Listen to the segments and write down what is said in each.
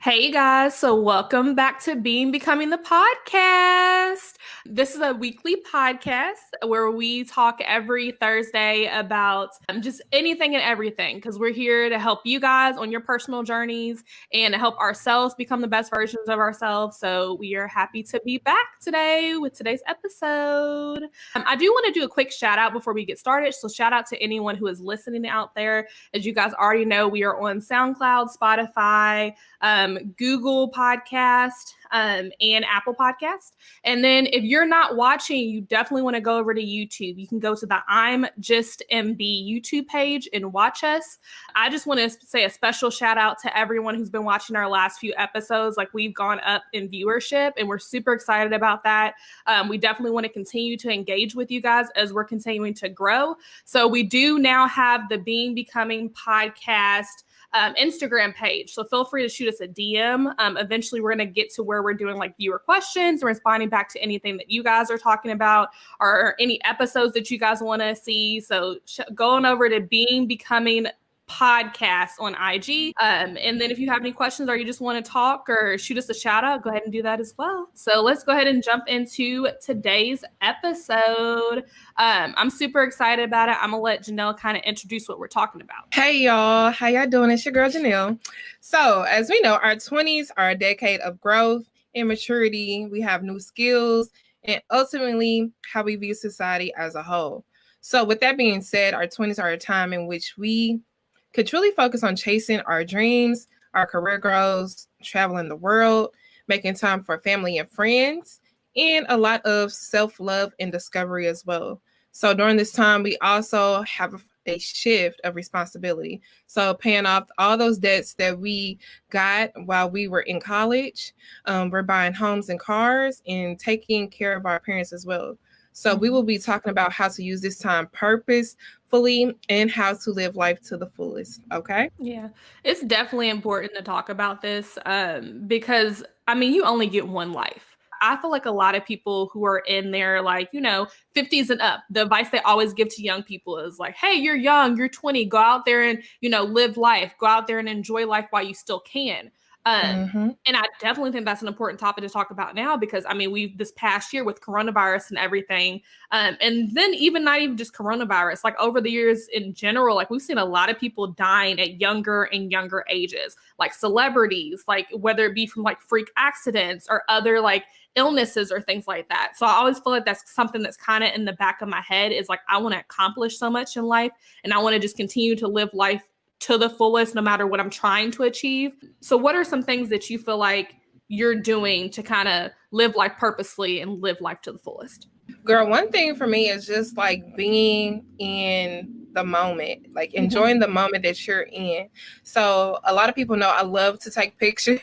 Hey guys, so welcome back to Becoming the Podcast. This is a weekly podcast where we talk every Thursday about just anything and everything because we're here to help you guys on your personal journeys and to help ourselves become the best versions of ourselves. So we are happy to be back today with today's episode. I do want to do a quick shout out before we get started. So shout out to anyone who is listening out there. As you guys already know, we are on SoundCloud, Spotify, Google Podcast, and Apple Podcast. And then if you're not watching, you definitely want to go over to YouTube. You can go to the I'm Just MB YouTube page and watch us. I just want to say a special shout out to everyone who's been watching our last few episodes. Like, we've gone up in viewership and we're super excited about that. We definitely want to continue to engage with you guys as we're continuing to grow. So we do now have the Becoming Podcast Instagram page. So feel free to shoot us a DM. Eventually, we're going to get to where we're doing like viewer questions and responding back to anything that you guys are talking about or any episodes that you guys want to see. So go on over to Becoming Podcast on IG. And then if you have any questions or you just want to talk or shoot us a shout out, go ahead and do that as well. So let's go ahead and jump into today's episode. I'm super excited about it. I'm gonna let Janelle kind of introduce what we're talking about. Hey y'all, how y'all doing? It's your girl Janelle. So as we know, our 20s are a decade of growth and maturity. We have new skills and ultimately how we view society as a whole. So with that being said, our 20s are a time in which we could truly focus on chasing our dreams, our career goals, traveling the world, making time for family and friends, and a lot of self-love and discovery as well. So during this time, we also have a shift of responsibility. So paying off all those debts that we got while we were in college, we're buying homes and cars and taking care of our parents as well. So we will be talking about how to use this time purposefully and how to live life to the fullest. Okay. Yeah, it's definitely important to talk about this because, I mean, you only get one life. I feel like a lot of people who are in their 50s and up, the advice they always give to young people is like, hey, you're young, you're 20, go out there and, live life, go out there and enjoy life while you still can. And I definitely think that's an important topic to talk about now because, I mean, we've this past year with coronavirus and everything, and then even not even just coronavirus, like over the years in general, like we've seen a lot of people dying at younger and younger ages, like celebrities, like whether it be from like freak accidents or other like illnesses or things like that. So I always feel like that's something that's kind of in the back of my head is like, I want to accomplish so much in life and I want to just continue to live life to the fullest, no matter what I'm trying to achieve. So what are some things that you feel like you're doing to kind of live life purposely and live life to the fullest? Girl, one thing for me is just like being in the moment, like enjoying the moment that you're in. So a lot of people know I love to take pictures.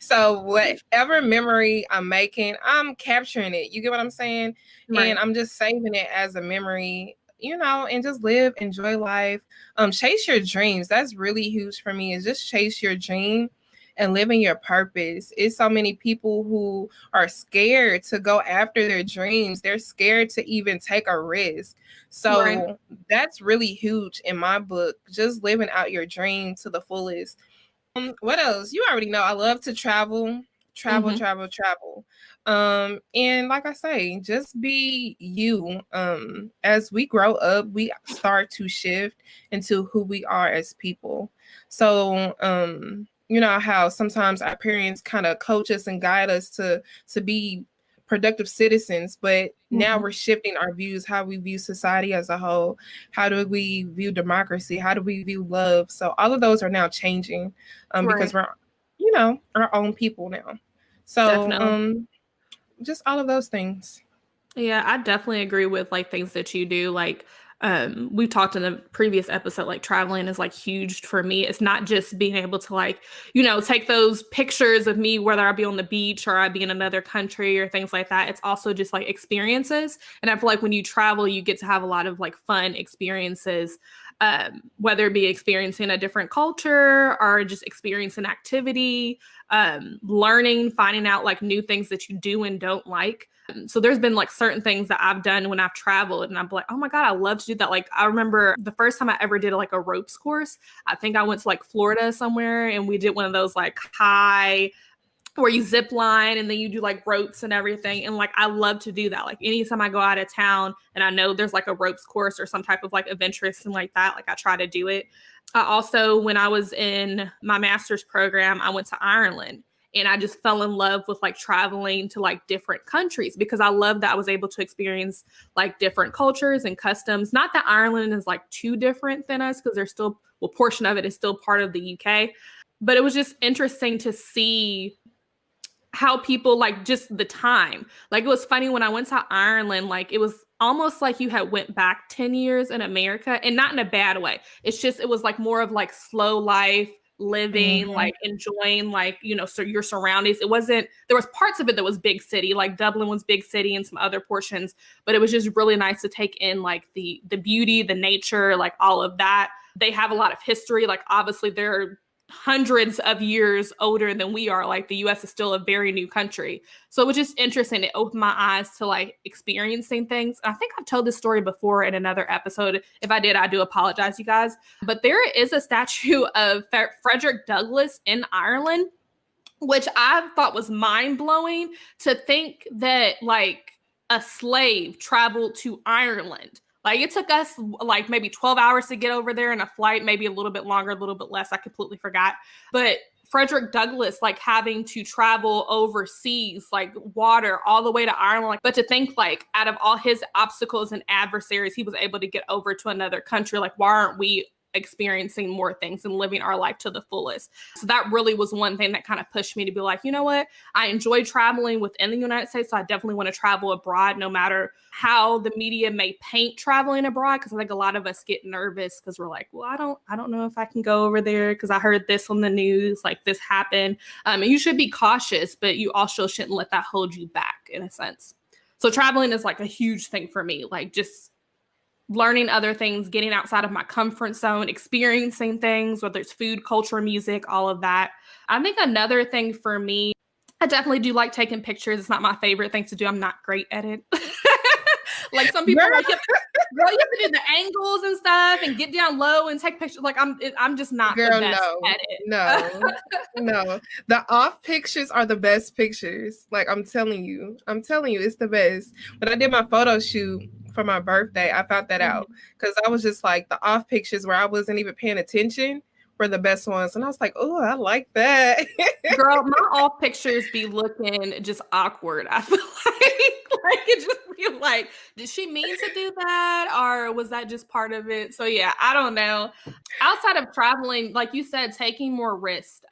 So whatever memory I'm making, I'm capturing it. You get what I'm saying? Right. And I'm just saving it as a memory, and just live, enjoy life, chase your dreams. That's really huge for me, is just chase your dream and living your purpose. It's so many people who are scared to go after their dreams. They're scared to even take a risk. So That's really huge in my book, just living out your dream to the fullest. What else? You already know I love to travel. And like I say, just be you. As we grow up, we start to shift into who we are as people. So you know how sometimes our parents kind of coach us and guide us to be productive citizens, but now we're shifting our views, how we view society as a whole. How do we view democracy? How do we view love? So all of those are now changing because we're our own people now. So just all of those things. Yeah, I definitely agree with like things that you do. Like we talked in the previous episode, like traveling is like huge for me. It's not just being able to like, take those pictures of me, whether I be on the beach or I be in another country or things like that. It's also just like experiences. And I feel like when you travel, you get to have a lot of like fun experiences. whether it be experiencing a different culture or just experiencing activity, learning, finding out like new things that you do and don't like. So there's been like certain things that I've done when I've traveled and I'm like, oh my God, I love to do that. Like I remember the first time I ever did like a ropes course, I think I went to like Florida somewhere and we did one of those like high where you zip line and then you do like ropes and everything. And like, I love to do that. Like anytime I go out of town and I know there's like a ropes course or some type of like adventurous and like that, like I try to do it. I also, when I was in my master's program, I went to Ireland and I just fell in love with like traveling to like different countries because I love that I was able to experience like different cultures and customs. Not that Ireland is like too different than us because there's still, well, portion of it is still part of the UK, but it was just interesting to see how people like just the time. Like it was funny when I went to Ireland, like it was almost like you had went back 10 years in America and not in a bad way. It's just, it was like more of like slow life living, like enjoying like, you know, so your surroundings. It wasn't, there was parts of it that was big city, like Dublin was big city and some other portions, but it was just really nice to take in like the beauty, the nature, like all of that. They have a lot of history. Like obviously they're hundreds of years older than we are. Like the US is still a very new country. So it was just interesting. It opened my eyes to like experiencing things. I think I've told this story before in another episode. If I did, I do apologize, you guys. But there is a statue of Frederick Douglass in Ireland, which I thought was mind blowing to think that like a slave traveled to Ireland. Like it took us like maybe 12 hours to get over there in a flight, maybe a little bit longer, a little bit less. I completely forgot. But Frederick Douglass, like having to travel overseas, like water all the way to Ireland. Like, but to think like out of all his obstacles and adversaries, he was able to get over to another country. Like, why aren't we experiencing more things and living our life to the fullest? So that really was one thing that kind of pushed me to be like, you know what? I enjoy traveling within the United States. So I definitely want to travel abroad, no matter how the media may paint traveling abroad. Cause I think a lot of us get nervous because we're like, well, I don't know if I can go over there because I heard this on the news, like this happened. And you should be cautious, but you also shouldn't let that hold you back in a sense. So traveling is like a huge thing for me. Like just learning other things, getting outside of my comfort zone, experiencing things, whether it's food, culture, music, all of that. I think another thing for me, I definitely do like taking pictures. It's not my favorite thing to do. I'm not great at it. Like some people are like, you have to do the angles and stuff and get down low and take pictures. Like I'm just not the best at it. No. The off pictures are the best pictures. Like I'm telling you, it's the best. When I did my photo shoot for my birthday, I found that out because I was just like the off pictures where I wasn't even paying attention were the best ones. And I was like, oh, I like that. Girl, my off pictures be looking just awkward. I feel like it just be like, did she mean to do that? Or was that just part of it? So yeah, I don't know. Outside of traveling, like you said, taking more risks.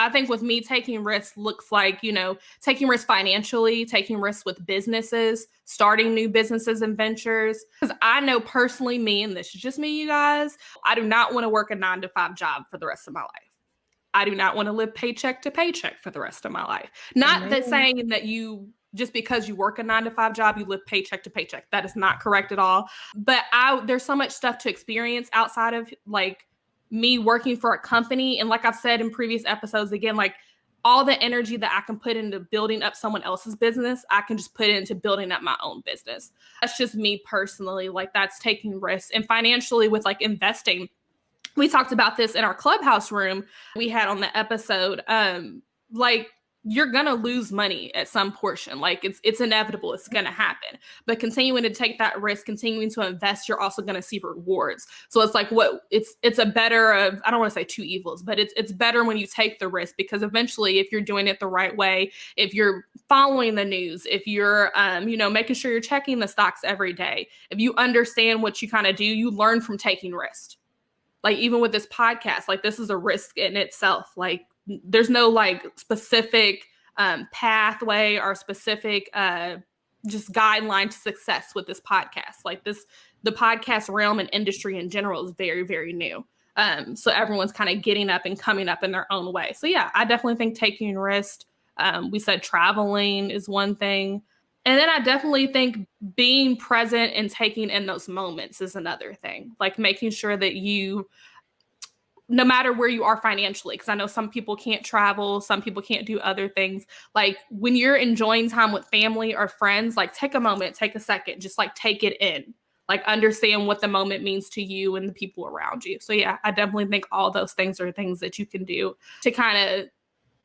I think with me, taking risks looks like, you know, taking risks financially, taking risks with businesses, starting new businesses and ventures. Because I know personally, me, and this is just me, you guys, I do not want to work a 9-to-5 job for the rest of my life. I do not want to live paycheck to paycheck for the rest of my life. Not that saying that you, just because you work a 9-to-5 job, you live paycheck to paycheck. That is not correct at all. But there's so much stuff to experience outside of like me working for a company. And like I've said in previous episodes, again, like all the energy that I can put into building up someone else's business, I can just put into building up my own business. That's just me personally. Like that's taking risks. And financially with like investing, we talked about this in our clubhouse room we had on the episode. Like you're going to lose money at some portion. Like it's inevitable. It's going to happen. But continuing to take that risk, continuing to invest, you're also going to see rewards. So it's like it's a better of, I don't want to say two evils, but it's better when you take the risk because eventually if you're doing it the right way, if you're following the news, if you're, making sure you're checking the stocks every day, if you understand what you kind of do, you learn from taking risks. Like even with this podcast, like this is a risk in itself. Like there's no like specific pathway or specific just guideline to success with this podcast. Like the podcast realm and industry in general is very, very new. So everyone's kind of getting up and coming up in their own way. So yeah, I definitely think taking risks. We said traveling is one thing. And then I definitely think being present and taking in those moments is another thing. Like making sure that you, no matter where you are financially, because I know some people can't travel, some people can't do other things. Like when you're enjoying time with family or friends, like take a moment, take a second, just like take it in. Like understand what the moment means to you and the people around you. So yeah, I definitely think all those things are things that you can do to kind of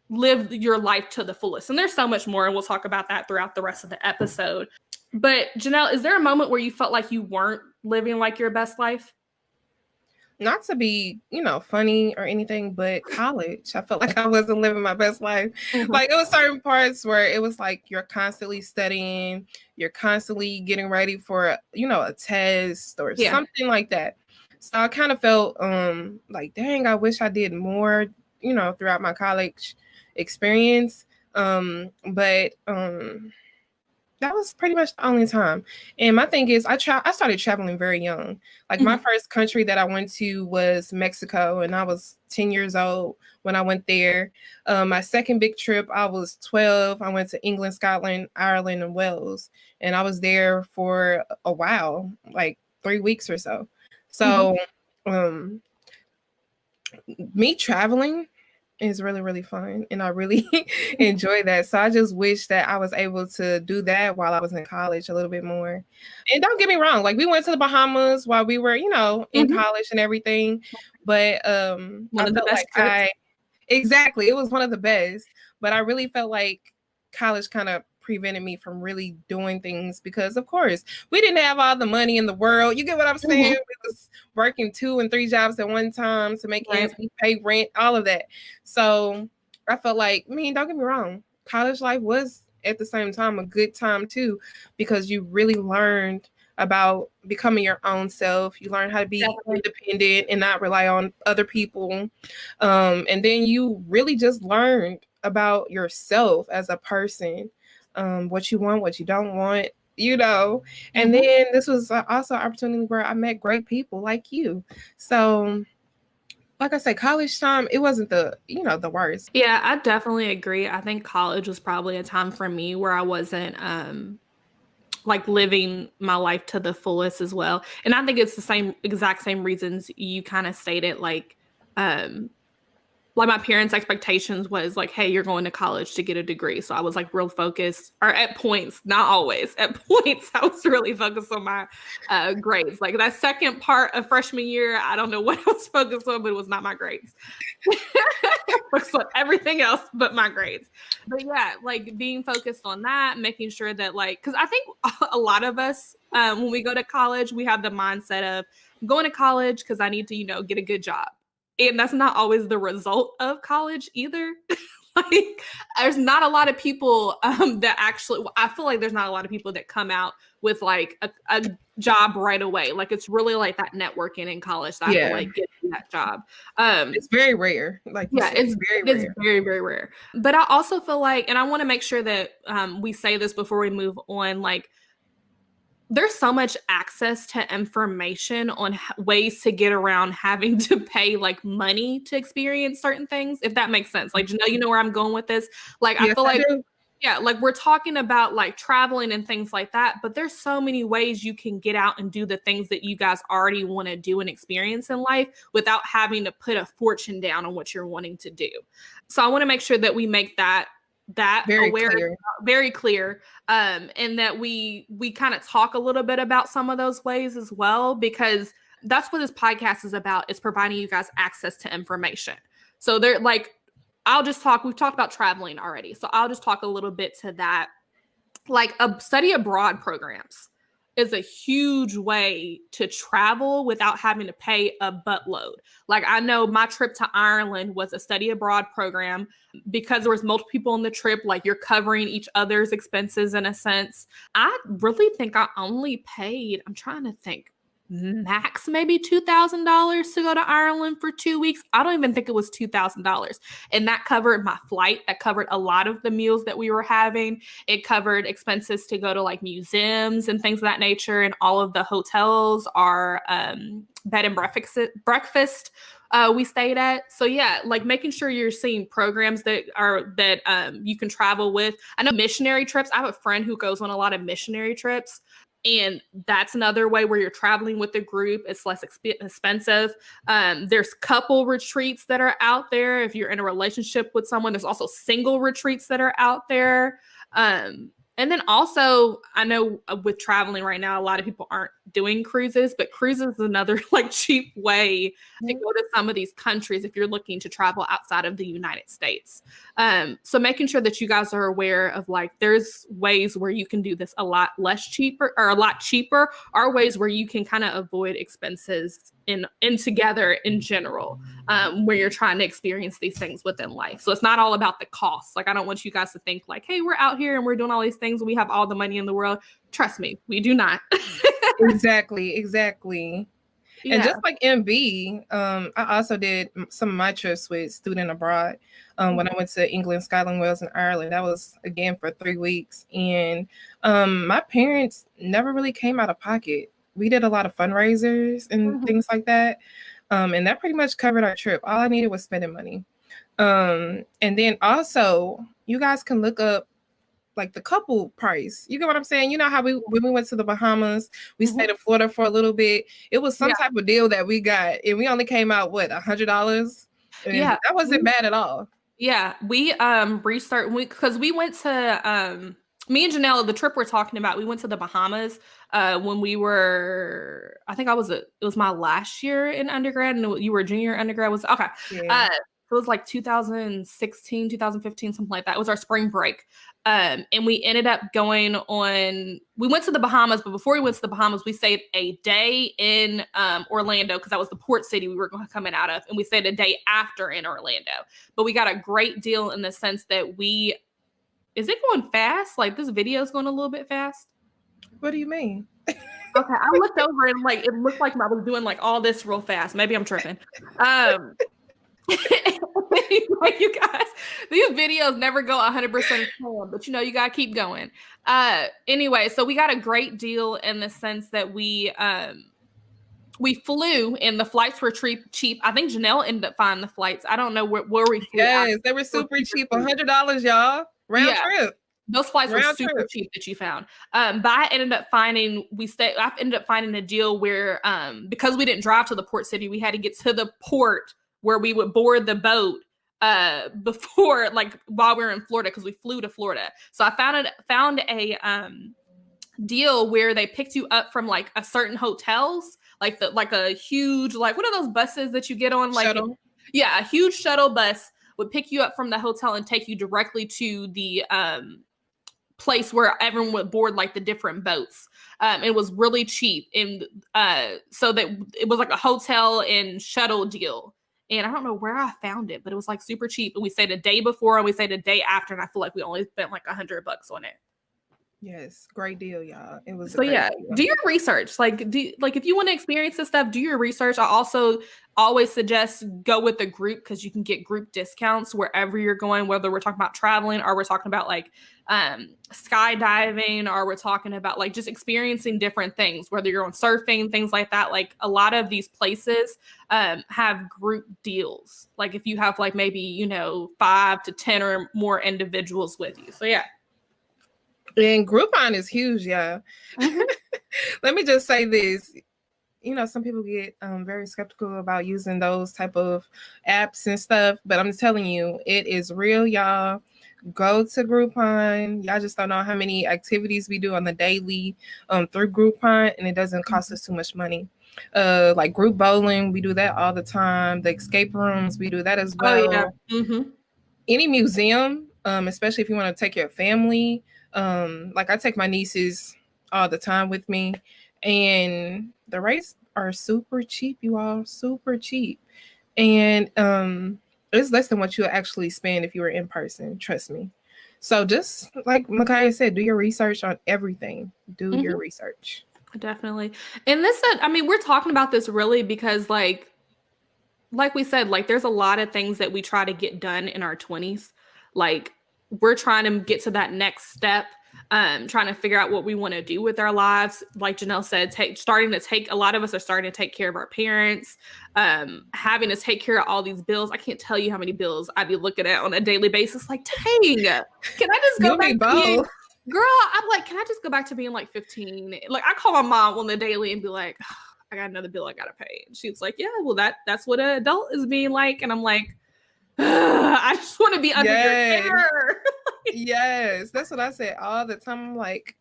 live your life to the fullest. And there's so much more, and we'll talk about that throughout the rest of the episode. But Janelle, is there a moment where you felt like you weren't living like your best life? Not to be, funny or anything, but college, I felt like I wasn't living my best life. Mm-hmm. Like it was certain parts where it was like you're constantly studying, you're constantly getting ready for, a test or something like that. So I kind of felt like, dang, I wish I did more, throughout my college experience. But that was pretty much the only time. And my thing is, I started traveling very young. Like my first country that I went to was Mexico, and I was 10 years old when I went there. My second big trip, I was 12. I went to England, Scotland, Ireland, and Wales, and I was there for a while, like 3 weeks or so. So, me traveling is really, really fun, and I really enjoy that. So I just wish that I was able to do that while I was in college a little bit more. And don't get me wrong, like we went to the Bahamas while we were, in college and everything. But one I of the felt best like exactly, it was one of the best. But I really felt like college kind of prevented me from really doing things because, of course, we didn't have all the money in the world. You get what I'm saying? We was working 2 and 3 jobs at one time to make ends meet, pay rent, all of that. So I felt like, don't get me wrong, college life was at the same time a good time too, because you really learned about becoming your own self. You learn how to be independent and not rely on other people. And then you really just learned about yourself as a person, what you want, what you don't want, and then this was also an opportunity where I met great people like you. So like I said, college time, it wasn't the worst. Yeah, I definitely agree. I think college was probably a time for me where I wasn't like living my life to the fullest as well. And I think it's the exact same reasons you kind of stated, like my parents' expectations was like, hey, you're going to college to get a degree. So I was like real focused, or at points, not always, at points, I was really focused on my grades. Like that second part of freshman year, I don't know what I was focused on, but it was not my grades. Focused on everything else but my grades. But yeah, like being focused on that, making sure that because I think a lot of us, when we go to college, we have the mindset of I'm going to college because I need to, get a good job. And that's not always the result of college either. Like, there's not a lot of people that actually, I feel like there's not a lot of people that come out with like a job right away. Like, it's really like that networking in college that I feel like gets you that job. It's very rare. Like, it's very, very rare. But I also feel like, and I want to make sure that we say this before we move on, like, there's so much access to information on ways to get around having to pay like money to experience certain things, if that makes sense. Like, Janelle, you know where I'm going with this? Like, I feel like, yeah, like we're talking about like traveling and things like that, but there's so many ways you can get out and do the things that you guys already want to do and experience in life without having to put a fortune down on what you're wanting to do. So I want to make sure that we make that very clear, and that we kind of talk a little bit about some of those ways as well, because that's what this podcast is about, is providing you guys access to information. So they're like, we've talked about traveling already, so I'll just talk a little bit to that. Like study abroad programs is a huge way to travel without having to pay a buttload. Like I know my trip to Ireland was a study abroad program because there was multiple people on the trip, like you're covering each other's expenses in a sense. I really think I only paid, I'm trying to think, max maybe $2,000 to go to Ireland for 2 weeks. I don't even think it was $2,000. And that covered my flight. That covered a lot of the meals that we were having. It covered expenses to go to like museums and things of that nature. And all of the hotels are bed and breakfast we stayed at. So yeah, like making sure you're seeing programs that you can travel with. I know missionary trips. I have a friend who goes on a lot of missionary trips. And that's another way where you're traveling with a group. It's less expensive. There's couple retreats that are out there. If you're in a relationship with someone, there's also single retreats that are out there. And then also, I know with traveling right now, a lot of people aren't doing cruises, but cruises is another like cheap way to go to some of these countries if you're looking to travel outside of the United States. So making sure that you guys are aware of like there's ways where you can do this a lot less cheaper or a lot cheaper, or ways where you can kind of avoid expenses in together in general, where you're trying to experience these things within life. So it's not all about the cost. Like I don't want you guys to think like, hey, we're out here and we're doing all these things and we have all the money in the world. Trust me, we do not. Exactly. Yeah. And just like MB, I also did some of my trips with student abroad. When I went to England, Scotland, Wales, and Ireland, that was again for 3 weeks. And my parents never really came out of pocket. We did a lot of fundraisers and things like that. And that pretty much covered our trip. All I needed was spending money. And then also, you guys can look up like the couple price. You get what I'm saying? You know how when we went to the Bahamas, we stayed in Florida for a little bit. It was some type of deal that we got, and we only came out $100. Yeah, that wasn't bad at all. Yeah, we researched because we went to me and Janelle, the trip we're talking about, we went to the Bahamas when we were, I think it was my last year in undergrad, and you were a junior undergrad. Was okay. Yeah. It was like 2016, 2015, something like that. It was our spring break. And we ended up we went to the Bahamas, but before we went to the Bahamas, we stayed a day in Orlando because that was the port city we were coming out of. And we stayed a day after in Orlando. But we got a great deal in the sense that is it going fast? Like this video is going a little bit fast. What do you mean? Okay, I looked over and like it looked like I was doing like all this real fast. Maybe I'm tripping. Anyway, you guys, these videos never go 100% calm, but you gotta keep going. Anyway, so we got a great deal in the sense that we flew and the flights were cheap. I think Janelle ended up finding the flights. I don't know where we flew. Yes, they were super cheap. $100, y'all. Round trip. Those flights were super cheap that you found. But I ended up finding a deal where because we didn't drive to the port city, we had to get to the port where we would board the boat before, like while we were in Florida, because we flew to Florida. So I found a deal where they picked you up from like a certain hotels, like a huge, like what are those buses that you get on? Like shuttle. Yeah, a huge shuttle bus would pick you up from the hotel and take you directly to the place where everyone would board like the different boats. It was really cheap, and so that it was like a hotel and shuttle deal. And I don't know where I found it, but it was like super cheap. And we stayed a day before and we stayed a day after, and I feel like we only spent like $100 on it. Yes, great deal, y'all. It was so yeah. Deal. Do your research. Like if you want to experience this stuff, do your research. I also always suggest go with a group because you can get group discounts wherever you're going, whether we're talking about traveling or we're talking about like skydiving, or we're talking about like just experiencing different things, whether you're on surfing, things like that. Like a lot of these places have group deals. Like if you have like maybe 5 to 10 or more individuals with you. So yeah. And Groupon is huge, y'all. Let me just say this. Some people get very skeptical about using those type of apps and stuff, but I'm telling you, it is real, y'all. Go to Groupon. Y'all just don't know how many activities we do on the daily through Groupon, and it doesn't cost us too much money. Like group bowling, we do that all the time. The escape rooms, we do that as well. Oh, yeah. Any museum, especially if you want to take your family. Like I take my nieces all the time with me, and the rates are super cheap, you all, super cheap. And it's less than what you'll actually spend if you were in person, trust me. So just like Micahia said, do your research on everything. Do your research. Definitely. And we're talking about this really because like we said, like there's a lot of things that we try to get done in our 20s. Like we're trying to get to that next step trying to figure out what we want to do with our lives. Like Janelle said, a lot of us are starting to take care of our parents, having to take care of all these bills. I can't tell you how many bills I'd be looking at on a daily basis. Like, dang, can I just go back to being, girl, I'm like, can I just go back to being like 15? Like, I call my mom on the daily and be like, oh, I got another bill I gotta pay. And she's like, yeah, well, that's what an adult is being like. And I'm like, I just want to be under your care. Yes, that's what I say all the time. I'm like,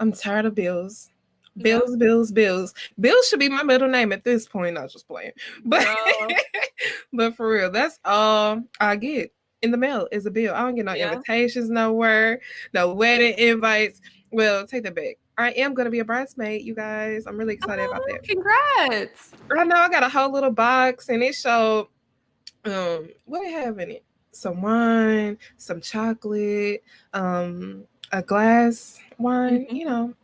I'm tired of bills. Bills, bills, bills. Bills should be my middle name at this point. I was just playing. But but for real, that's all I get in the mail is a bill. I don't get no invitations nowhere, no wedding invites. Well, take that back. I am going to be a bridesmaid, you guys. I'm really excited about that. Congrats. I know I got a whole little box and it showed what they have in it. Some wine, some chocolate, a glass wine, you know.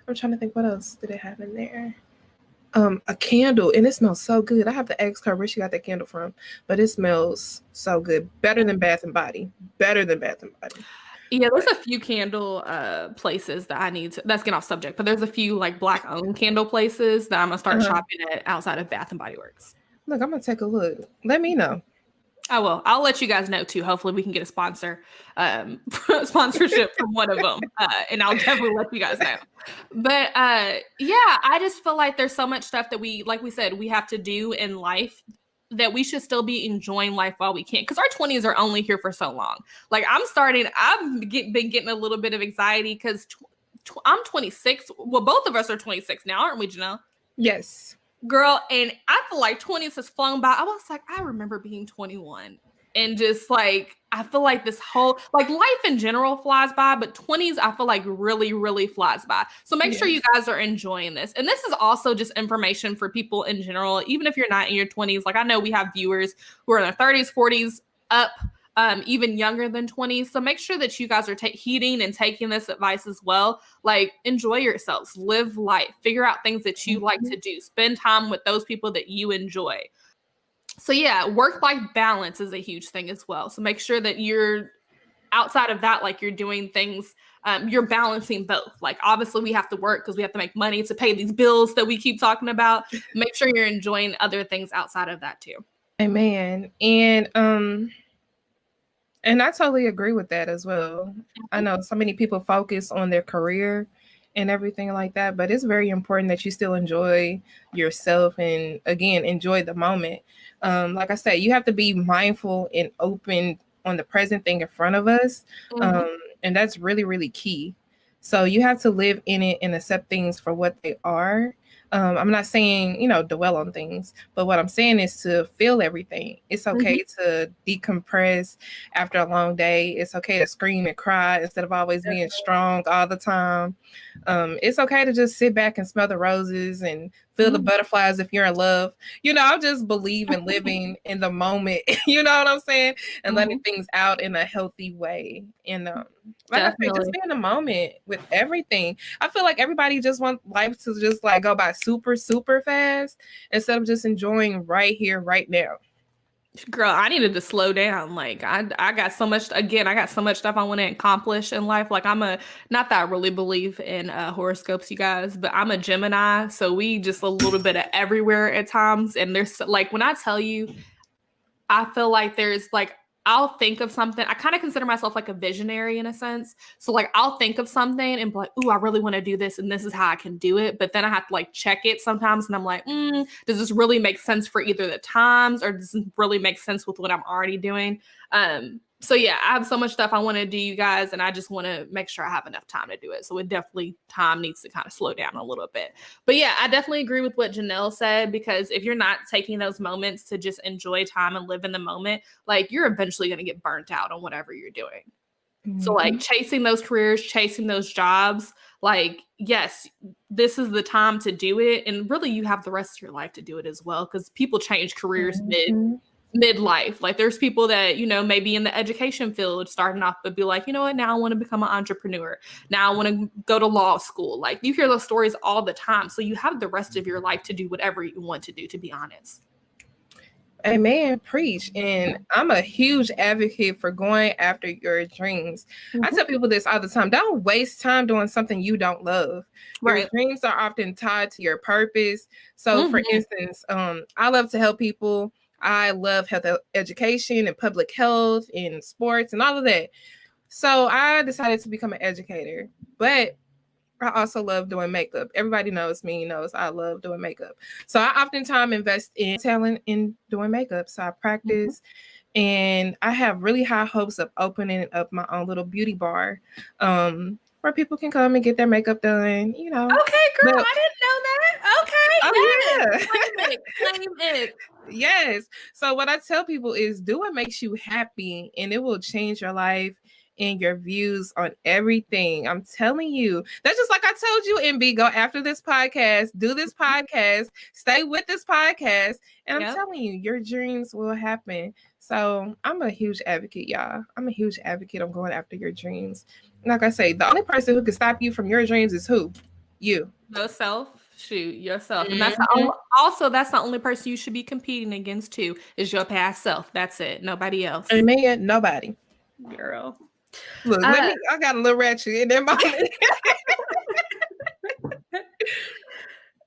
I'm trying to think what else did it have in there. A candle, and it smells so good. I have to ask her where she got that candle from, but it smells so good. Better than Bath and Body. Better than Bath and Body. Yeah, there's a few candle places that I need to, that's getting off subject, but there's a few like Black owned candle places that I'm gonna start shopping at outside of Bath and Body Works. Look, I'm gonna take a look. Let me know. I will. I'll let you guys know too. Hopefully we can get a sponsorship from one of them. And I'll definitely let you guys know. But yeah, I just feel like there's so much stuff that like we said, we have to do in life that we should still be enjoying life while we can. Because our 20s are only here for so long. Like I've been getting a little bit of anxiety because I'm 26. Well, both of us are 26 now, aren't we, Janelle? Yes. Girl, and I feel like 20s has flown by. I was like, I remember being 21. And just like, I feel like this whole, like life in general flies by, but 20s, I feel like really, really flies by. So make sure you guys are enjoying this. And this is also just information for people in general, even if you're not in your 20s. Like I know we have viewers who are in their 30s, 40s, up, even younger than 20. So make sure that you guys are heeding and taking this advice as well. Like enjoy yourselves, live life, figure out things that you like to do, spend time with those people that you enjoy. So yeah, work-life balance is a huge thing as well. So make sure that you're outside of that, like you're doing things, you're balancing both. Like obviously we have to work because we have to make money to pay these bills that we keep talking about. Make sure you're enjoying other things outside of that too. Amen. And I totally agree with that as well. I know so many people focus on their career and everything like that, but it's very important that you still enjoy yourself and again, enjoy the moment. Like I said, you have to be mindful and open on the present thing in front of us. And that's really, really key. So you have to live in it and accept things for what they are. I'm not saying, dwell on things, but what I'm saying is to feel everything. It's okay to decompress after a long day. It's okay to scream and cry instead of always being strong all the time. It's okay to just sit back and smell the roses and feel the butterflies if you're in love. I just believe in living in the moment, you know what I'm saying? And letting things out in a healthy way. And like I said, just be in the moment with everything. I feel like everybody just wants life to just like go by super, super fast instead of just enjoying right here, right now. Girl, I needed to slow down. Like I got so much, again, I got so much stuff I want to accomplish in life. Like not that I really believe in horoscopes, you guys, but I'm a Gemini. So we just a little bit of everywhere at times. And there's like, when I tell you, I feel like there's like, I'll think of something. I kind of consider myself like a visionary in a sense. So like I'll think of something and be like, ooh, I really want to do this and this is how I can do it. But then I have to like check it sometimes and I'm like, does this really make sense for either the times or does it really make sense with what I'm already doing? So yeah, I have so much stuff I want to do, you guys, and I just want to make sure I have enough time to do it. So time needs to kind of slow down a little bit. But yeah, I definitely agree with what Janelle said, because if you're not taking those moments to just enjoy time and live in the moment, like you're eventually going to get burnt out on whatever you're doing. So like chasing those careers, chasing those jobs, like, yes, this is the time to do it. And really you have the rest of your life to do it as well. Because people change careers midlife. Like there's people that, maybe in the education field starting off, but be like, you know what, now I want to become an entrepreneur. Now I want to go to law school. Like you hear those stories all the time. So you have the rest of your life to do whatever you want to do, to be honest. Amen. Preach. And I'm a huge advocate for going after your dreams. I Mm-hmm. tell people this all the time. Don't waste time doing something you don't love. Your Right. dreams are often tied to your purpose. So for Mm-hmm. instance, I love to help people. I love health education and public health and sports and all of that. So I decided to become an educator. But I also love doing makeup. Everybody knows me, knows I love doing makeup. So I oftentimes invest in talent in doing makeup. So I Mm-hmm. practice and I have really high hopes of opening up my own little beauty bar where people can come and get their makeup done, you know. Okay, girl, But I didn't know that. Okay, oh yes. yeah. Claim it. Claim it. Yes. So what I tell people is do what makes you happy and it will change your life and your views on everything. I'm telling you. That's just like I told you, MB, go after this podcast, do this podcast, stay with this podcast, and I'm Yep. telling you, your dreams will happen. So I'm a huge advocate, y'all. I'm a huge advocate on going after your dreams. Like I say, the only person who can stop you from your dreams is who? You. Yourself. Shoot, yourself. And that's Mhm. also that's the only person you should be competing against too, is your past self. That's it. Nobody else. Amen. Nobody. Girl. Look, Uh, I got a little ratchet in that moment.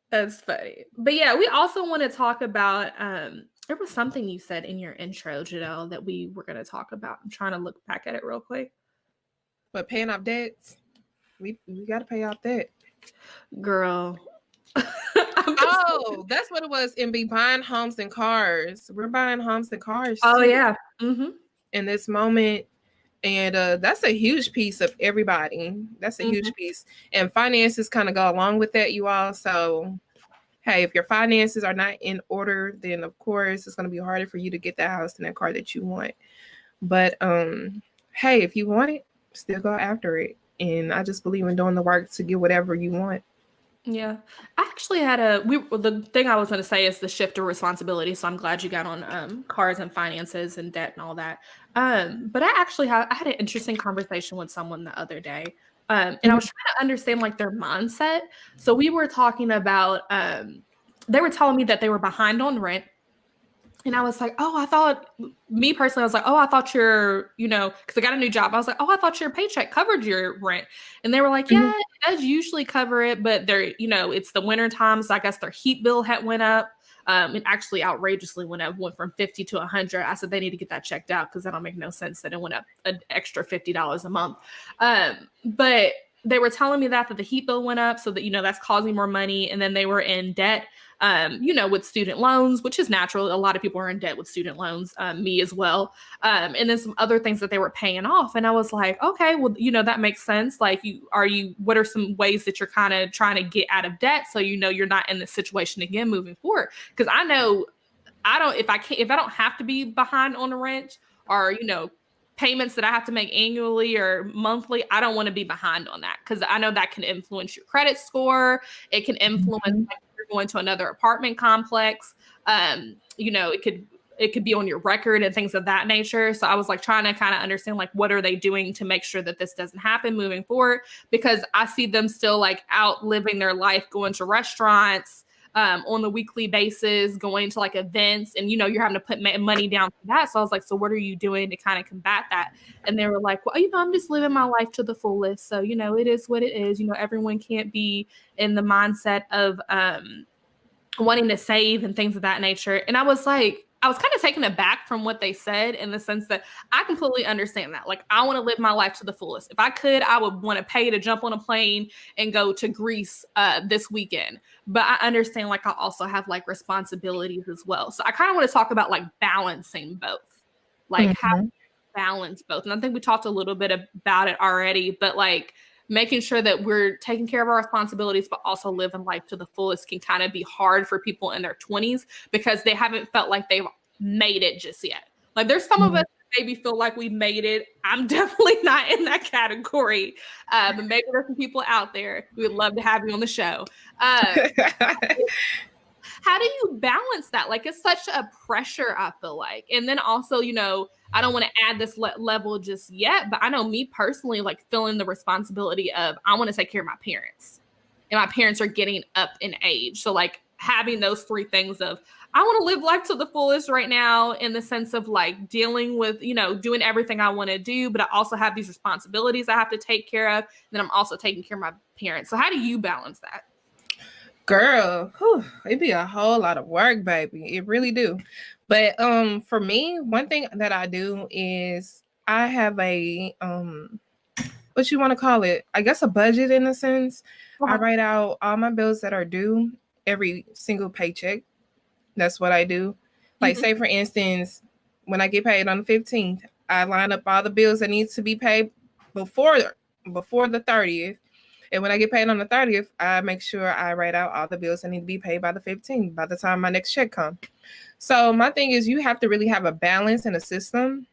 That's funny. But yeah, we also want to talk about there was something you said in your intro, Janelle, that we were going to talk about. I'm trying to look back at it real quick. But paying off debts, we got to pay off debt. Girl. Oh, that's what it was. And be buying homes and cars. We're buying homes and cars Oh too yeah. Mm-hmm. in this moment. And that's a huge piece of everybody. That's a huge piece. And finances kind of go along with that, you all. So, hey, if your finances are not in order, then of course it's going to be harder for you to get that house and that car that you want. But hey, if you want it, still go after it. And I just believe in doing the work to get whatever you want. Yeah. I actually had the thing I was going to say is the shift of responsibility. So I'm glad you got on cars and finances and debt and all that. But I had an interesting conversation with someone the other day. And I was trying to understand like their mindset. So we were talking about they were telling me that they were behind on rent. And I was like, oh, me personally, I was like, oh, I thought because I got a new job. I was like, oh, I thought your paycheck covered your rent. And they were like, yeah, it does usually cover it. But it's the winter time. So I guess their heat bill had went up. It actually outrageously went from 50 to 100. I said they need to get that checked out because that don't make no sense that it went up an extra $50 a month. But they were telling me that the heat bill went up so that, that's causing more money. And then they were in debt. With student loans, which is natural. A lot of people are in debt with student loans, me as well. And then some other things that they were paying off. And I was like, okay, well, that makes sense. Like, what are some ways that you're kind of trying to get out of debt so you're not in this situation again moving forward? Because I know if I don't have to be behind on the rent or, payments that I have to make annually or monthly, I don't want to be behind on that because I know that can influence your credit score. It can influence like, you're going to another apartment complex. It could be on your record and things of that nature. So I was like trying to kind of understand like what are they doing to make sure that this doesn't happen moving forward, because I see them still like out living their life, going to restaurants, on the weekly basis, going to like events, and you're having to put money down for that. So I was like, so what are you doing to kind of combat that? And they were like, well, I'm just living my life to the fullest. So it is what it is. Everyone can't be in the mindset of wanting to save and things of that nature. And I was kind of taken aback from what they said, in the sense that I completely understand that. Like, I want to live my life to the fullest. If I could, I would want to pay to jump on a plane and go to Greece this weekend. But I understand, like, I also have like responsibilities as well. So I kind of want to talk about like balancing both, like how to balance both. And I think we talked a little bit about it already, but like making sure that we're taking care of our responsibilities, but also living life to the fullest can kind of be hard for people in their 20s because they haven't felt like they've made it just yet. Like, there's some of us that maybe feel like we made it. I'm definitely not in that category. But maybe there's some people out there who would love to have you on the show. How do you balance that? Like, it's such a pressure, I feel like. And then also, I don't want to add this level just yet, but I know me personally, like, feeling the responsibility of, I want to take care of my parents, and my parents are getting up in age. So like having those three things of, I want to live life to the fullest right now in the sense of like dealing with, doing everything I want to do, but I also have these responsibilities I have to take care of. And then I'm also taking care of my parents. So how do you balance that? Girl, it'd be a whole lot of work, baby. It really do. But for me, one thing that I do is I have a what you want to call it? I guess a budget in a sense. I write out all my bills that are due every single paycheck. That's what I do. Like, say for instance, when I get paid on the 15th, I line up all the bills that need to be paid before the 30th. And when I get paid on the 30th, I make sure I write out all the bills that need to be paid by the 15th, by the time my next check comes. So my thing is, you have to really have a balance and a system.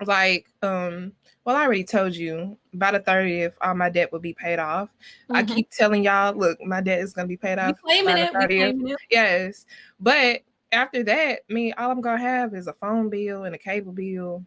Like, well, I already told you by the 30th, all my debt will be paid off. I keep telling y'all, look, my debt is going to be paid off by the 30th. Yes. But after that, all I'm going to have is a phone bill and a cable bill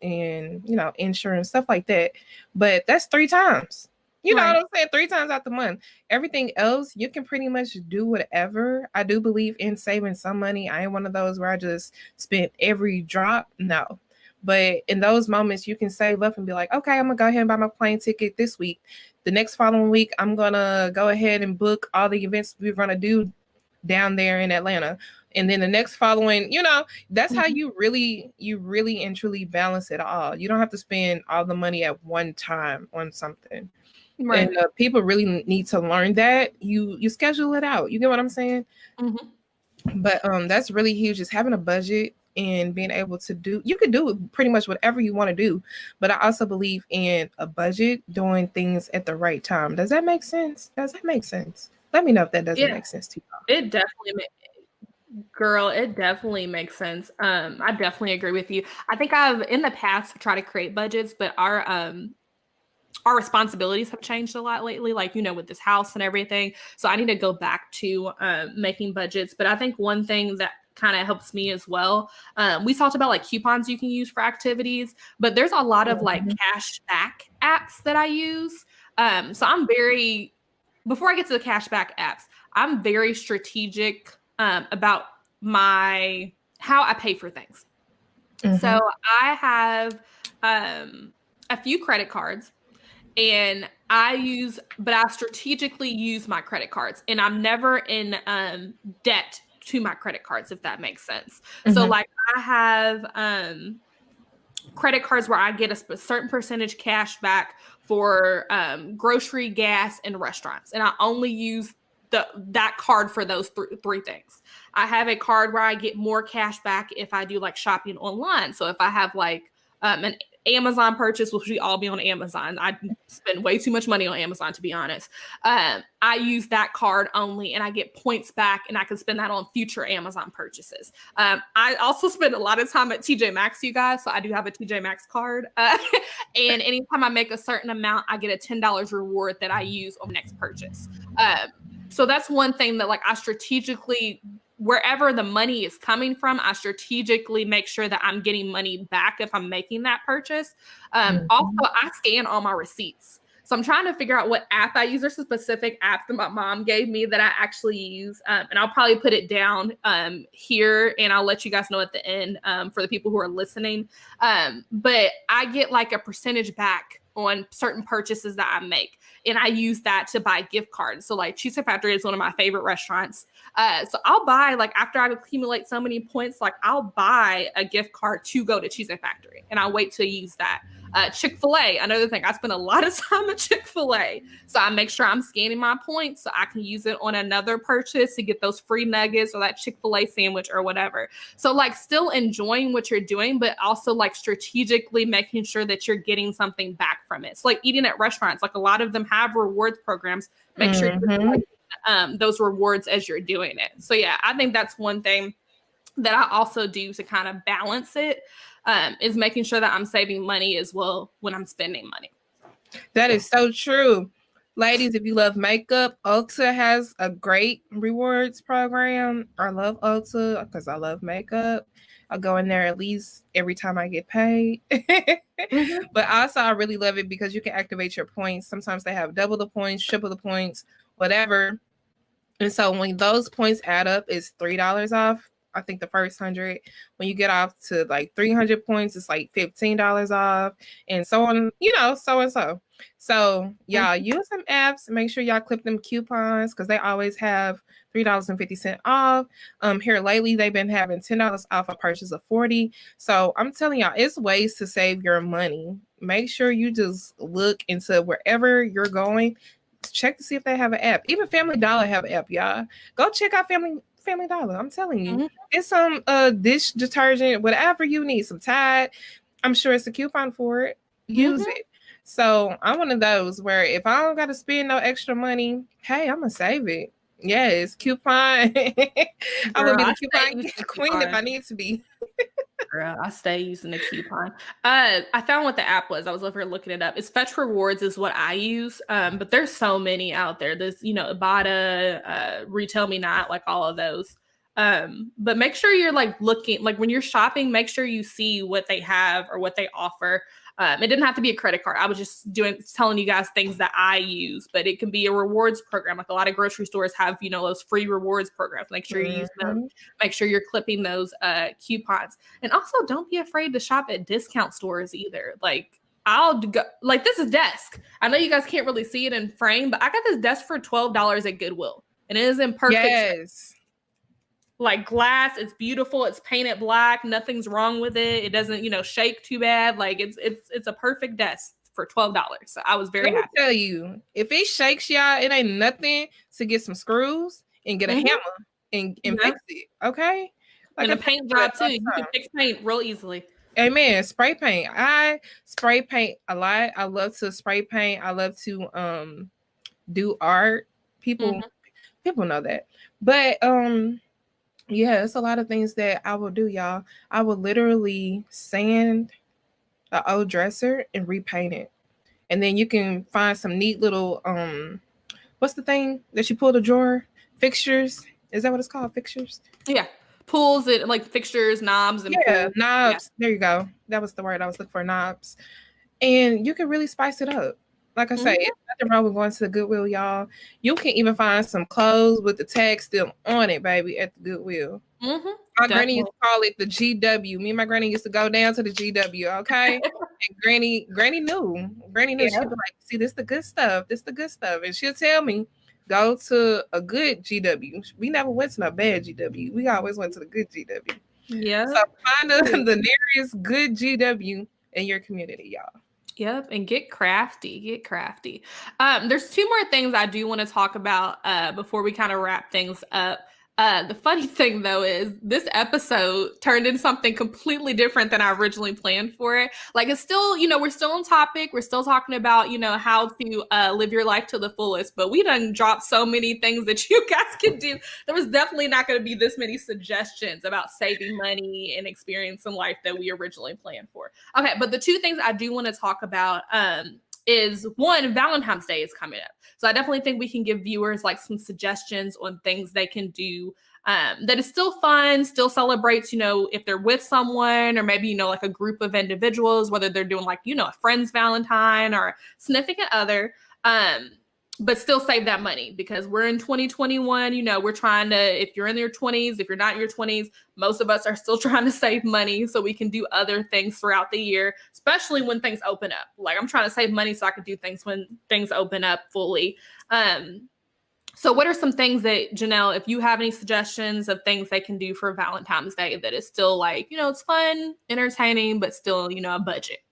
and, insurance, stuff like that. But that's 3 times. You know what I'm saying? 3 times out the month. Everything else, you can pretty much do whatever. I do believe in saving some money. I ain't one of those where I just spend every drop. No. But in those moments, you can save up and be like, okay, I'm going to go ahead and buy my plane ticket this week. The next following week, I'm going to go ahead and book all the events we're going to do down there in Atlanta. And then the next following, that's how you really and truly balance it all. You don't have to spend all the money at one time on something. Right. And people really need to learn that. You schedule it out. You get what I'm saying? But that's really huge, is having a budget and being able to you can do pretty much whatever you want to do. But I also believe in a budget, doing things at the right time. Does that make sense? Let me know if that doesn't make sense to you. It definitely makes Girl, it definitely makes sense. I definitely agree with you. I think I've in the past tried to create budgets, but our responsibilities have changed a lot lately, like, with this house and everything. So I need to go back to making budgets. But I think one thing that kind of helps me as well, we talked about like coupons you can use for activities, but there's a lot of like cash back apps that I use. So before I get to the cash back apps, I'm very strategic about how I pay for things. So I have a few credit cards. And I strategically use my credit cards, and I'm never in debt to my credit cards, if that makes sense. So like I have credit cards where I get a certain percentage cash back for grocery, gas, and restaurants. And I only use that card for those three things. I have a card where I get more cash back if I do like shopping online. So if I have like an Amazon purchase, which we all be on Amazon. I spend way too much money on Amazon, to be honest. I use that card only, and I get points back, and I can spend that on future Amazon purchases. I also spend a lot of time at TJ Maxx, you guys. So I do have a TJ Maxx card. And anytime I make a certain amount, I get a $10 reward that I use on the next purchase. So that's one thing that like I strategically, wherever the money is coming from, I strategically make sure that I'm getting money back if I'm making that purchase. Also, I scan all my receipts. So I'm trying to figure out what app I use. There's a specific app that my mom gave me that I actually use. And I'll probably put it down here, and I'll let you guys know at the end for the people who are listening. But I get like a percentage back on certain purchases that I make. And I use that to buy gift cards. So like Cheesecake Factory is one of my favorite restaurants. So I'll buy, like after I accumulate so many points, like I'll buy a gift card to go to Cheesecake Factory, and I'll wait to use that. Chick-fil-A, another thing. I spend a lot of time at Chick-fil-A. So I make sure I'm scanning my points so I can use it on another purchase to get those free nuggets or that Chick-fil-A sandwich or whatever. So like still enjoying what you're doing, but also like strategically making sure that you're getting something back from it. It's like eating at restaurants. Like a lot of them have rewards programs. Make sure you're getting those rewards as you're doing it. So yeah, I think that's one thing that I also do to kind of balance it. Is making sure that I'm saving money as well when I'm spending money. That is so true. Ladies, if you love makeup, Ulta has a great rewards program. I love Ulta because I love makeup. I'll go in there at least every time I get paid. But also, I really love it because you can activate your points. Sometimes they have double the points, triple the points, whatever. And so when those points add up, it's $3 off I think the first 100. When you get off to like 300 points, it's like $15 off, and so on, so and so. So y'all use them apps. Make sure y'all clip them coupons because they always have $3.50 off. Here lately, they've been having $10 off a purchase of 40. So I'm telling y'all, it's ways to save your money. Make sure you just look into wherever you're going. Check to see if they have an app. Even Family Dollar have an app, y'all. Go check out Family Dollar. I'm telling you, it's some dish detergent, whatever you need. Some Tide. I'm sure it's a coupon for it. Use it. So I'm one of those where if I don't got to spend no extra money, hey, I'm gonna save it. Yes, coupon. I'm gonna be the coupon queen if I need to be. Girl, I stay using the coupon. I found what the app was. I was over looking it up. It's Fetch Rewards is what I use. But there's so many out there. There's, Ibotta, Retail Me Not, like all of those. But make sure you're like looking, like when you're shopping, make sure you see what they have or what they offer. It didn't have to be a credit card. I was just telling you guys things that I use, but it can be a rewards program. Like a lot of grocery stores have, those free rewards programs. Make sure you use them. Make sure you're clipping those coupons. And also don't be afraid to shop at discount stores either. Like I'll go, like this is desk. I know you guys can't really see it in frame, but I got this desk for $12 at Goodwill. And it is in perfect shape. Like glass, it's beautiful, it's painted black, nothing's wrong with it. It doesn't, shake too bad. Like it's a perfect desk for $12. So I was very happy. I tell you, if it shakes, y'all, it ain't nothing to get some screws and get a hammer and fix it. Okay. Like and a paint job too. You can fix paint real easily. Amen. Spray paint. I spray paint a lot. I love to spray paint. I love to do art. People know that. But yeah, it's a lot of things that I will do, y'all. I will literally sand the old dresser and repaint it. And then you can find some neat little what's the thing that you pull the drawer? Fixtures. Is that what it's called? Fixtures? Yeah. Pulls it like fixtures, knobs, and pulls. Knobs. Yeah. There you go. That was the word I was looking for, knobs. And you can really spice it up. Like I say, it's nothing wrong with going to the Goodwill, y'all. You can even find some clothes with the tag still on it, baby, at the Goodwill. My granny used to call it the GW. Me and my granny used to go down to the GW, okay? And Granny knew. Granny knew. She'd be like, see, this the good stuff. This the good stuff. And she'll tell me, go to a good GW. We never went to no bad GW. We always went to the good GW. Yeah. So find the nearest good GW in your community, y'all. Yep. And get crafty. Get crafty. There's two more things I do want to talk about before we kind of wrap things up. The funny thing, though, is this episode turned into something completely different than I originally planned for it. Like, it's still, we're still on topic. We're still talking about, how to live your life to the fullest. But we done dropped so many things that you guys can do. There was definitely not going to be this many suggestions about saving money and experiencing life that we originally planned for. Okay, but the two things I do want to talk about is one, Valentine's Day is coming up. So I definitely think we can give viewers like some suggestions on things they can do that is still fun, still celebrates, if they're with someone or maybe, like a group of individuals, whether they're doing like, a friend's Valentine or a significant other, but still save that money because we're in 2021, we're trying to, if you're in your 20s, if you're not in your 20s, most of us are still trying to save money so we can do other things throughout the year, especially when things open up. Like I'm trying to save money so I can do things when things open up fully. So what are some things that, Janelle, if you have any suggestions of things they can do for Valentine's Day that is still like, it's fun, entertaining, but still, a budget?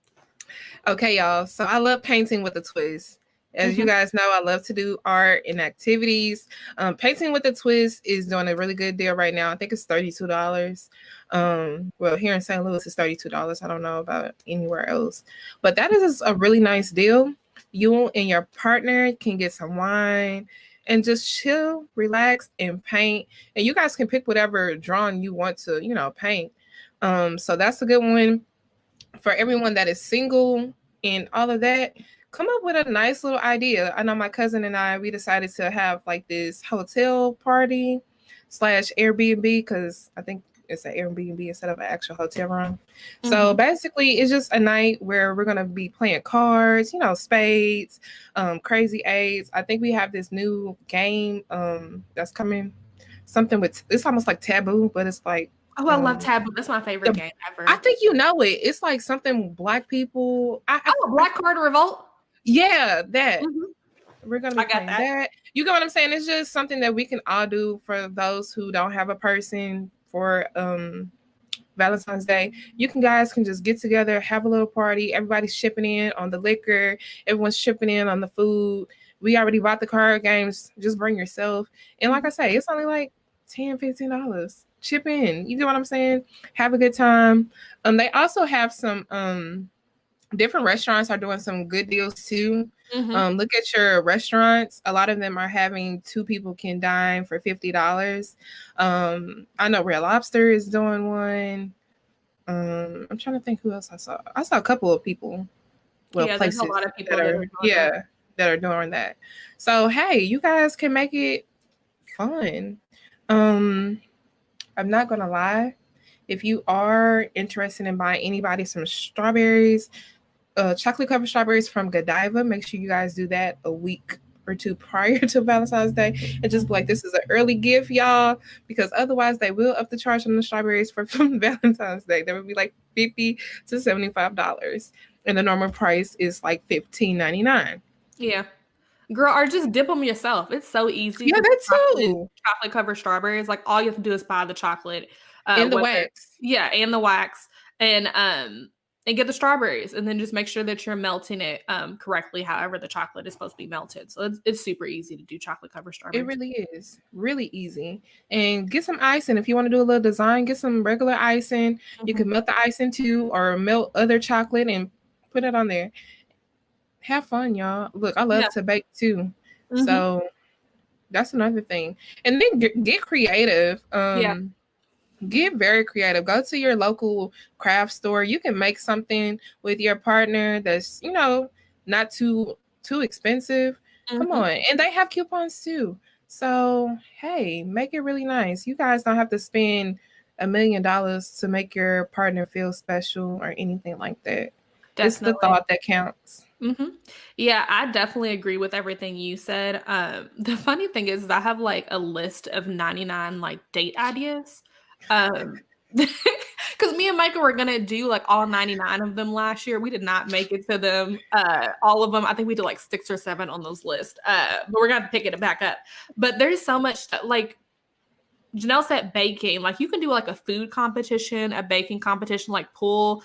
Okay, y'all. So I love painting with a twist. As you guys know, I love to do art and activities. Painting with a twist is doing a really good deal right now. I think it's $32. Well, here in St. Louis, it's $32. I don't know about anywhere else. But that is a really nice deal. You and your partner can get some wine and just chill, relax, and paint. And you guys can pick whatever drawing you want to, paint. So that's a good one. For everyone that is single and all of that, come up with a nice little idea. I know my cousin and I, we decided to have like this hotel party / Airbnb because I think it's an Airbnb instead of an actual hotel room. So basically it's just a night where we're going to be playing cards, spades, crazy eights. I think we have this new game that's coming something with, it's almost like Taboo, but it's like, Oh, I love Taboo. That's my favorite game ever. I think you know it. It's like something Black people. Black Card Revolt. Yeah, that. Mm-hmm. We're gonna be playing that. You get what I'm saying? It's just something that we can all do for those who don't have a person for Valentine's Day. You guys can just get together, have a little party. Everybody's chipping in on the liquor. Everyone's chipping in on the food. We already bought the card games. Just bring yourself. And like I say, it's only like $10, $15. Chip in. You get what I'm saying? Have a good time. They also have some different restaurants are doing some good deals too. Look at your restaurants. A lot of them are having 2 people can dine for $50. I know Red Lobster is doing one. I'm trying to think who else I saw. I saw a couple of people. Well, yeah, places there's a lot of people that are doing that. So hey, you guys can make it fun. I'm not gonna lie. If you are interested in buying anybody some strawberries, chocolate covered strawberries from Godiva, make sure you guys do that a week or 2 prior to Valentine's Day, and just be like, this is an early gift, y'all, because otherwise they will up the charge on the strawberries for Valentine's Day. That would be like $50 to $75, and the normal price is like $15.99. Yeah. Girl, or just dip them yourself. It's so easy. Yeah, that too. Chocolate covered strawberries. Like all you have to do is buy the chocolate. In the wax. Yeah, and the wax. And get the strawberries, and then just make sure that you're melting it correctly, however the chocolate is supposed to be melted. So it's super easy to do chocolate covered strawberries. It really is really easy. And get some icing. If you want to do a little design, get some regular icing. You can melt the icing too, or melt other chocolate and put it on there. Have fun, y'all. Look, I love to bake too. So that's another thing. And then get creative. Get very creative. Go to your local craft store. You can make something with your partner that's, not too expensive. Come on. And they have coupons too. So, hey, make it really nice. You guys don't have to spend $1 million to make your partner feel special or anything like that. Definitely. It's the thought that counts. Yeah, I definitely agree with everything you said. The funny thing is I have like a list of 99 like date ideas. Because me and Micah were gonna do like all 99 of them last year. We did not make it to them, all of them. I think we did like 6 or 7 on those lists, but we're gonna pick it back up. But there's so much, like Janelle said, baking. Like you can do like a food competition, a baking competition, like pull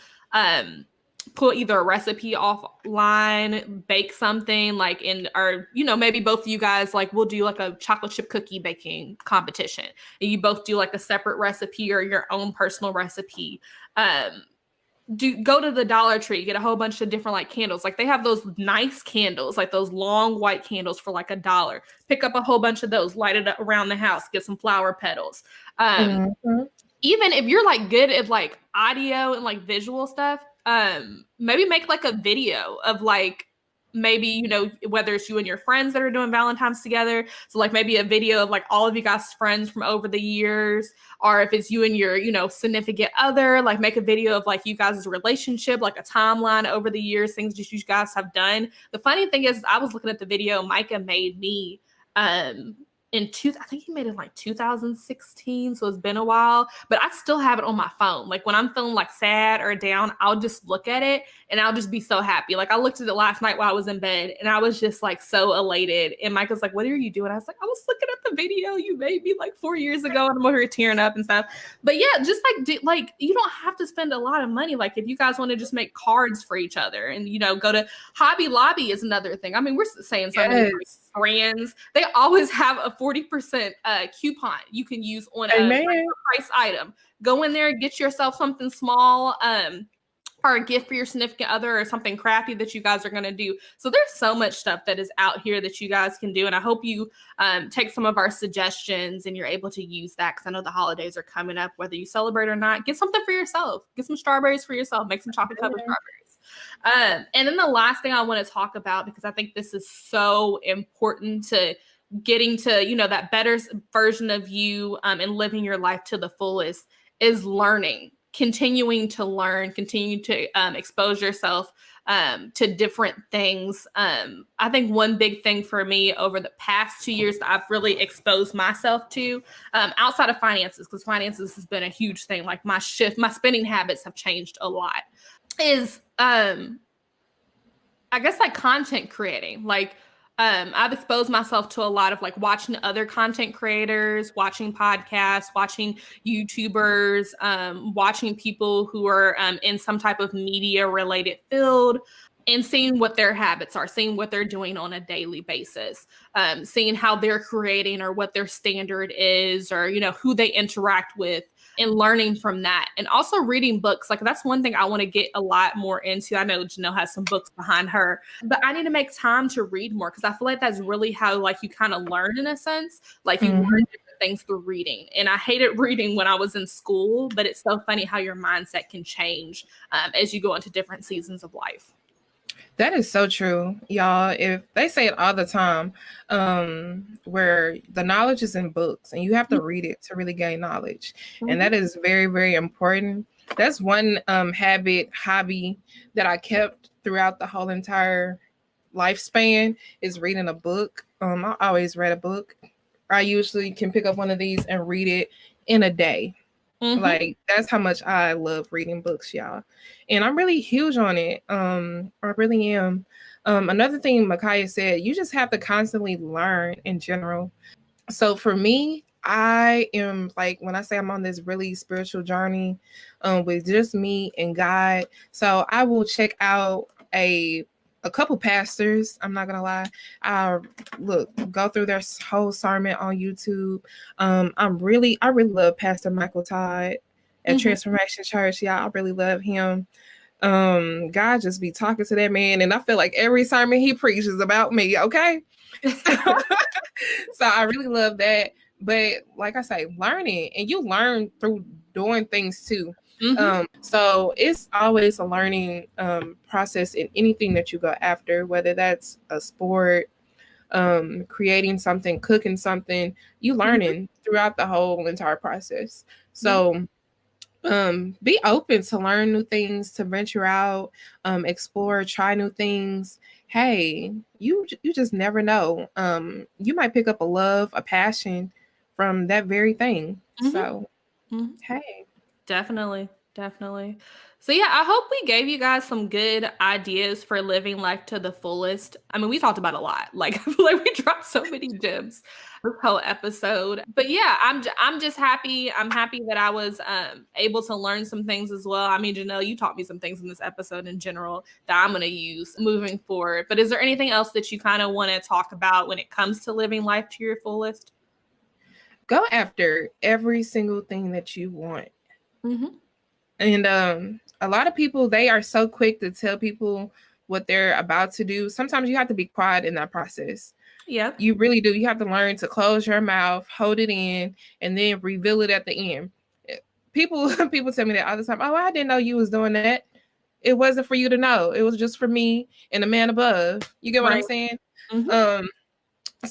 either a recipe offline, bake something like maybe both of you guys, like we'll do like a chocolate chip cookie baking competition, and you both do like a separate recipe or your own personal recipe. Go to the Dollar Tree, get a whole bunch of different like candles. Like they have those nice candles, like those long white candles for like $1. Pick up a whole bunch of those, light it up around the house, get some flower petals. Even if you're like good at like audio and like visual stuff, maybe make like a video of like, maybe, whether it's you and your friends that are doing Valentine's together. So like maybe a video of like all of you guys' friends from over the years, or if it's you and your, significant other, like make a video of like you guys' relationship, like a timeline over the years, things that you guys have done. The funny thing is I was looking at the video Micah made me, I think he made it in like 2016, so it's been a while, but I still have it on my phone. Like when I'm feeling like sad or down, I'll just look at it and I'll just be so happy. Like I looked at it last night while I was in bed and I was just like so elated. And Michael's like, "What are you doing?" I was like, "I was looking at the video you made me like 4 years ago," and I'm over here tearing up and stuff. But yeah, just like you don't have to spend a lot of money. Like if you guys want to just make cards for each other and go to Hobby Lobby is another thing. I mean, we're saying something like brands, they always have a 40% coupon you can use on a price item. Go in there, get yourself something small, or a gift for your significant other, or something crafty that you guys are going to do. So there's so much stuff that is out here that you guys can do. And I hope you take some of our suggestions and you're able to use that, because I know the holidays are coming up, whether you celebrate or not. Get something for yourself. Get some strawberries for yourself. Make some chocolate covered strawberries. And then the last thing I want to talk about, because I think this is so important to getting to, that better version of you and living your life to the fullest, is learning. Continuing to learn, continue to expose yourself to different things. I think one big thing for me over the past 2 years that I've really exposed myself to, outside of finances, because finances has been a huge thing. Like my spending habits have changed a lot, is I guess like content creating. Like I've exposed myself to a lot of like watching other content creators, watching podcasts, watching YouTubers, watching people who are in some type of media related field, and seeing what their habits are, seeing what they're doing on a daily basis, seeing how they're creating or what their standard is, or, you know, who they interact with, and learning from that. And also reading books. Like that's one thing I want to get a lot more into. I know Janelle has some books behind her, but I need to make time to read more, because I feel like that's really how like you kind of learn, in a sense. Like you learn different things through reading. And I hated reading when I was in school, but it's so funny how your mindset can change as you go into different seasons of life. That is so true, y'all. If they say it all the time, where the knowledge is in books and you have to read it to really gain knowledge. And that is very, very important. That's one hobby that I kept throughout the whole entire lifespan, is reading a book. I always read a book. I usually can pick up one of these and read it in a day. Like that's how much I love reading books, y'all. And I'm really huge on it. I really am. Another thing Micahia said, you just have to constantly learn in general. So for me, I am like, when I say I'm on this really spiritual journey with just me and God. So I will check out a couple pastors. I'm not gonna lie. Go through their whole sermon on YouTube. I really love Pastor Michael Todd at Transformation Church. Yeah, I really love him. God just be talking to that man, and I feel like every sermon he preaches about me. Okay, so I really love that. But like I say, learning, and you learn through doing things too. So it's always a learning process in anything that you go after, whether that's a sport, creating something, cooking something, you learning throughout the whole entire process. So be open to learn new things, to venture out, explore, try new things. Hey, you just never know. You might pick up a love, a passion from that very thing. So hey. Definitely. So yeah, I hope we gave you guys some good ideas for living life to the fullest. I mean, we talked about a lot. Like I feel like we dropped so many gems this whole episode. But yeah, I'm just happy. I'm happy that I was able to learn some things as well. I mean, Janelle, you taught me some things in this episode in general that I'm going to use moving forward. But is there anything else that you kind of want to talk about when it comes to living life to your fullest? Go after every single thing that you want. And a lot of people, they are so quick to tell people what they're about to do. Sometimes you have to be quiet in that process. Yeah, you really do. You have to learn to close your mouth, hold it in, and then reveal it at the end. People tell me that all the time. Oh, I didn't know you was doing that. It wasn't for you to know. It was just for me and the man above. You get what I'm saying? So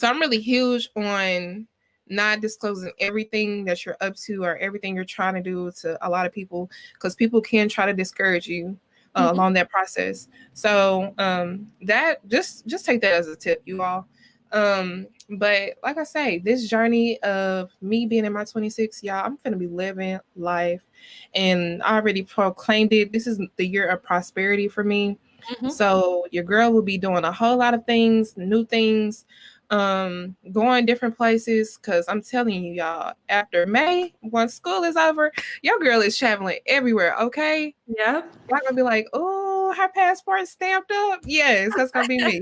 I'm really huge on not disclosing everything that you're up to or everything you're trying to do to a lot of people, because people can try to discourage you along that process. So that just take that as a tip, you all. But like I say, this journey of me being in my 26, y'all, I'm gonna be living life, and I already proclaimed it. This is the year of prosperity for me. So your girl will be doing a whole lot of things, new things, going different places, because I'm telling you, y'all, after May, once school is over, your girl is traveling everywhere. Okay, yeah, y'all gonna be like, oh, her passport stamped up. Yes, that's gonna be me.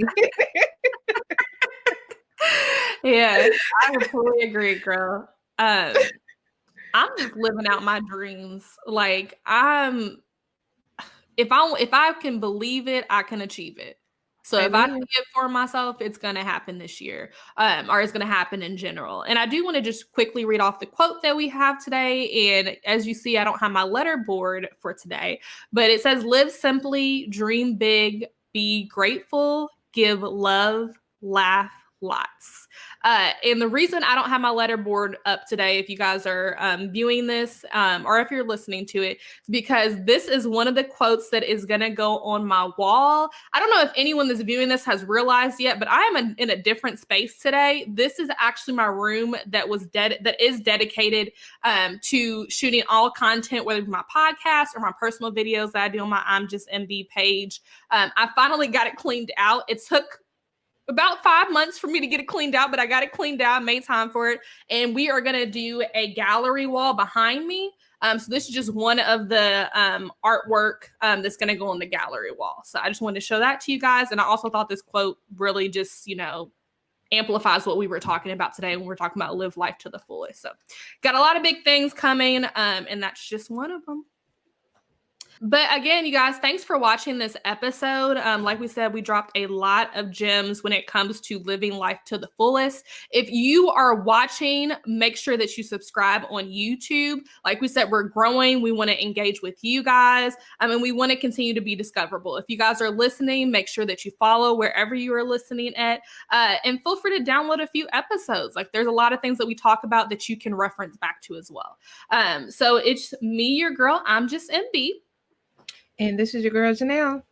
Yeah, I completely agree, girl. I'm just living out my dreams. Like if I can believe it, I can achieve it. So if I see it for myself, it's going to happen this year, or it's going to happen in general. And I do want to just quickly read off the quote that we have today. And as you see, I don't have my letter board for today, but it says, live simply, dream big, be grateful, give love, laugh, lots. And the reason I don't have my letterboard up today, if you guys are viewing this or if you're listening to it, is because this is one of the quotes that is going to go on my wall. I don't know if anyone that's viewing this has realized yet, but I am in a different space today. This is actually my room that is dedicated to shooting all content, whether it's my podcast or my personal videos that I do on my I'm Just MB page. I finally got it cleaned out. It took about 5 months for me to get it cleaned out, but I got it cleaned out, made time for it. And we are going to do a gallery wall behind me. So this is just one of the artwork that's going to go on the gallery wall. So I just wanted to show that to you guys. And I also thought this quote really just, amplifies what we were talking about today when we're talking about live life to the fullest. So got a lot of big things coming, and that's just one of them. But again, you guys, thanks for watching this episode. Like we said, we dropped a lot of gems when it comes to living life to the fullest. If you are watching, make sure that you subscribe on YouTube. Like we said, we're growing. We want to engage with you guys. And we want to continue to be discoverable. If you guys are listening, make sure that you follow wherever you are listening at. And feel free to download a few episodes. Like there's a lot of things that we talk about that you can reference back to as well. So it's me, your girl. I'm Just MB. And this is your girl, Janelle.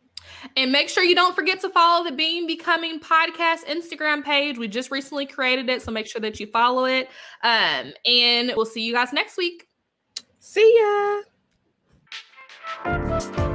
And make sure you don't forget to follow the Being Becoming podcast Instagram page. We just recently created it, so make sure that you follow it. And we'll see you guys next week. See ya.